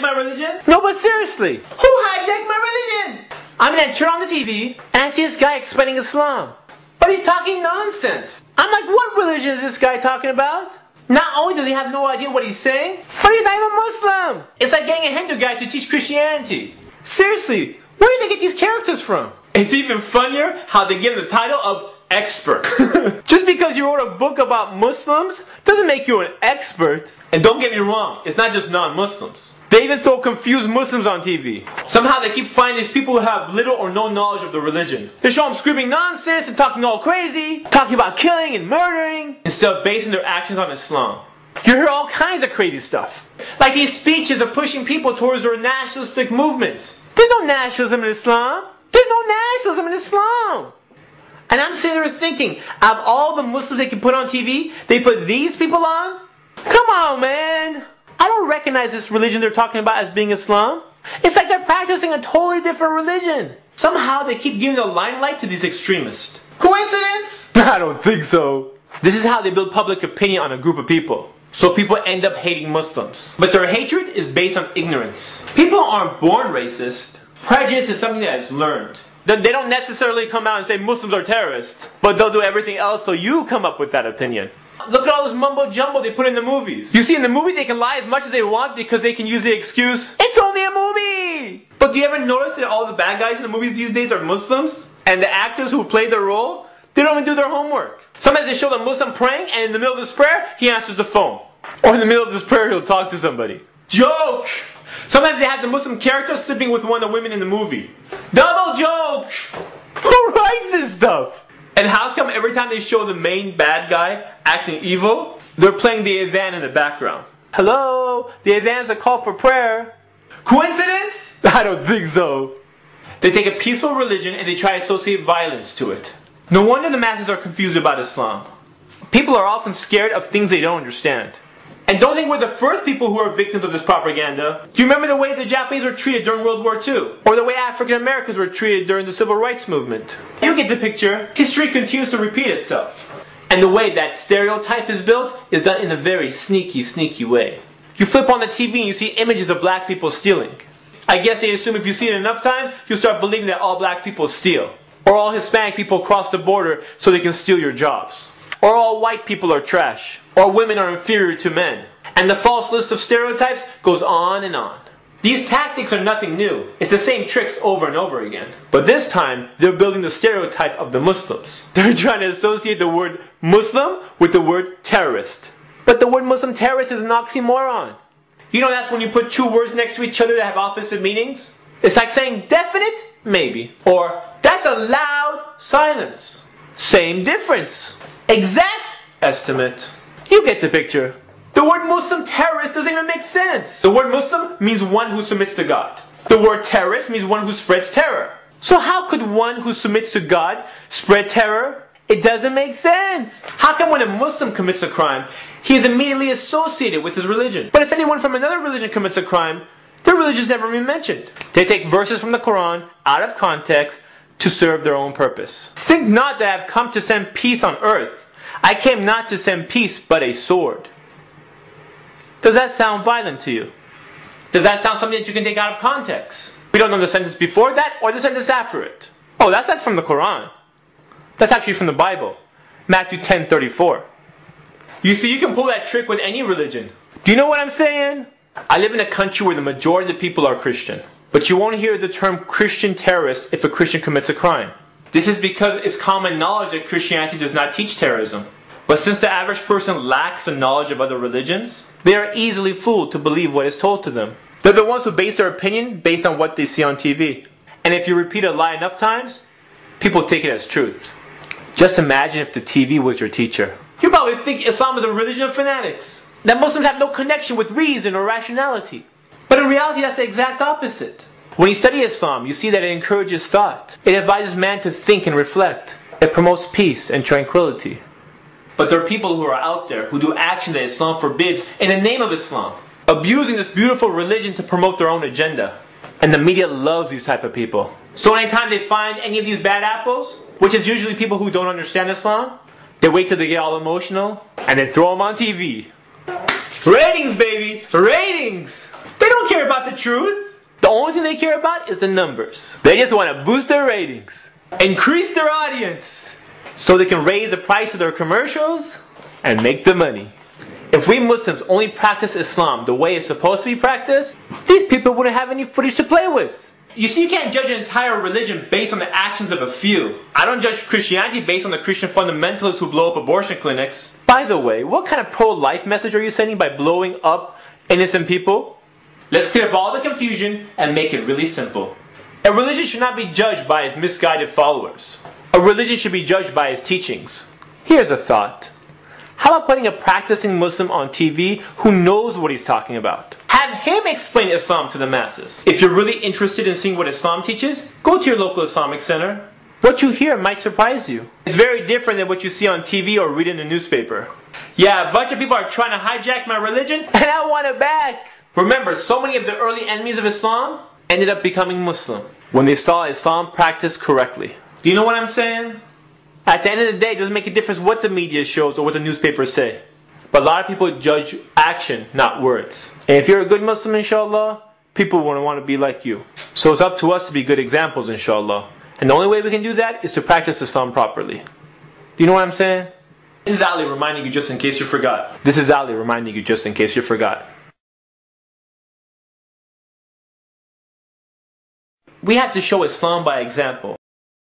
my religion? No, but seriously. Who hijacked my religion? I mean, I turn on the TV and I see this guy explaining Islam. But he's talking nonsense. I'm like, what religion is this guy talking about? Not only does he have no idea what he's saying, but he's not even Muslim. It's like getting a Hindu guy to teach Christianity. Seriously, where do they get these characters from? It's even funnier how they give him the title of expert. Just because you wrote a book about Muslims doesn't make you an expert. And don't get me wrong, it's not just non-Muslims. They even throw confused Muslims on TV. Somehow they keep finding these people who have little or no knowledge of the religion. They show them screaming nonsense and talking all crazy, talking about killing and murdering, instead of basing their actions on Islam. You hear all kinds of crazy stuff. Like these speeches are pushing people towards their nationalistic movements. There's no nationalism in Islam. There's no nationalism in Islam. And I'm sitting there thinking, out of all the Muslims they can put on TV, they put these people on? Come on, man. I don't recognize this religion they're talking about as being Islam. It's like they're practicing a totally different religion. Somehow they keep giving the limelight to these extremists. Coincidence? I don't think so. This is how they build public opinion on a group of people. So people end up hating Muslims. But their hatred is based on ignorance. People aren't born racist. Prejudice is something that is learned. They don't necessarily come out and say Muslims are terrorists, but they'll do everything else so you come up with that opinion. Look at all this mumbo jumbo they put in the movies. You see, in the movie they can lie as much as they want because they can use the excuse, it's only a movie! But do you ever notice that all the bad guys in the movies these days are Muslims? And the actors who play their role, they don't even do their homework. Sometimes they show the Muslim praying and in the middle of this prayer, he answers the phone. Or in the middle of this prayer, he'll talk to somebody. Joke! Sometimes they have the Muslim character sleeping with one of the women in the movie. Double joke! Who writes this stuff? And how come every time they show the main bad guy acting evil, they're playing the adhan in the background? Hello? The adhan is a call for prayer. Coincidence? I don't think so. They take a peaceful religion and they try to associate violence to it. No wonder the masses are confused about Islam. People are often scared of things they don't understand. And don't think we're the first people who are victims of this propaganda. Do you remember the way the Japanese were treated during World War II? Or the way African Americans were treated during the Civil Rights Movement? You get the picture. History continues to repeat itself. And the way that stereotype is built is done in a very sneaky, sneaky way. You flip on the TV and you see images of black people stealing. I guess they assume if you see it enough times, you'll start believing that all black people steal. Or all Hispanic people cross the border so they can steal your jobs. Or all white people are trash. Or women are inferior to men. And the false list of stereotypes goes on and on. These tactics are nothing new. It's the same tricks over and over again. But this time, they're building the stereotype of the Muslims. They're trying to associate the word Muslim with the word terrorist. But the word Muslim terrorist is an oxymoron. You know that's when you put two words next to each other that have opposite meanings? It's like saying definite, maybe. Or that's a loud silence. Same difference. Exact estimate. You get the picture. The word Muslim terrorist doesn't even make sense. The word Muslim means one who submits to God. The word terrorist means one who spreads terror. So how could one who submits to God spread terror? It doesn't make sense. How come when a Muslim commits a crime, he is immediately associated with his religion? But if anyone from another religion commits a crime, their religion is never even mentioned. They take verses from the Quran out of context to serve their own purpose. Think not that I have come to send peace on earth. I came not to send peace, but a sword. Does that sound violent to you? Does that sound something that you can take out of context? We don't know the sentence before that or the sentence after it. Oh, that's not from the Quran. That's actually from the Bible. Matthew 10:34. You see, you can pull that trick with any religion. Do you know what I'm saying? I live in a country where the majority of the people are Christian. But you won't hear the term Christian terrorist if a Christian commits a crime. This is because it's common knowledge that Christianity does not teach terrorism. But since the average person lacks the knowledge of other religions, they are easily fooled to believe what is told to them. They're the ones who base their opinion based on what they see on TV. And if you repeat a lie enough times, people take it as truth. Just imagine if the TV was your teacher. You probably think Islam is a religion of fanatics. That Muslims have no connection with reason or rationality. But in reality, that's the exact opposite. When you study Islam, you see that it encourages thought. It advises man to think and reflect. It promotes peace and tranquility. But there are people who are out there who do action that Islam forbids in the name of Islam, abusing this beautiful religion to promote their own agenda. And the media loves these type of people. So anytime they find any of these bad apples, which is usually people who don't understand Islam, they wait till they get all emotional and they throw them on TV. Ratings, baby! Ratings! They don't care about the truth. The only thing they care about is the numbers. They just want to boost their ratings, Increase their audience. so they can raise the price of their commercials and make the money. If we Muslims only practice Islam the way it's supposed to be practiced, these people wouldn't have any footage to play with. You see, you can't judge an entire religion based on the actions of a few. I don't judge Christianity based on the Christian fundamentalists who blow up abortion clinics. By the way, what kind of pro-life message are you sending by blowing up innocent people? Let's clear up all the confusion and make it really simple. A religion should not be judged by its misguided followers. A religion should be judged by its teachings. Here's a thought. How about putting a practicing Muslim on TV who knows what he's talking about? Have him explain Islam to the masses. If you're really interested in seeing what Islam teaches, go to your local Islamic center. What you hear might surprise you. It's very different than what you see on TV or read in the newspaper. Yeah, a bunch of people are trying to hijack my religion, And I want it back. Remember, so many of the early enemies of Islam ended up becoming Muslim When they saw Islam practiced correctly. Do you know what I'm saying? At the end of the day, it doesn't make a difference what the media shows or what the newspapers say. But a lot of people judge action, not words. And if you're a good Muslim, inshallah, people want to be like you. So it's up to us to be good examples, inshallah. And the only way we can do that is to practice Islam properly. Do you know what I'm saying? This is Ali reminding you just in case you forgot. This is Ali reminding you just in case you forgot. We have to show Islam by example.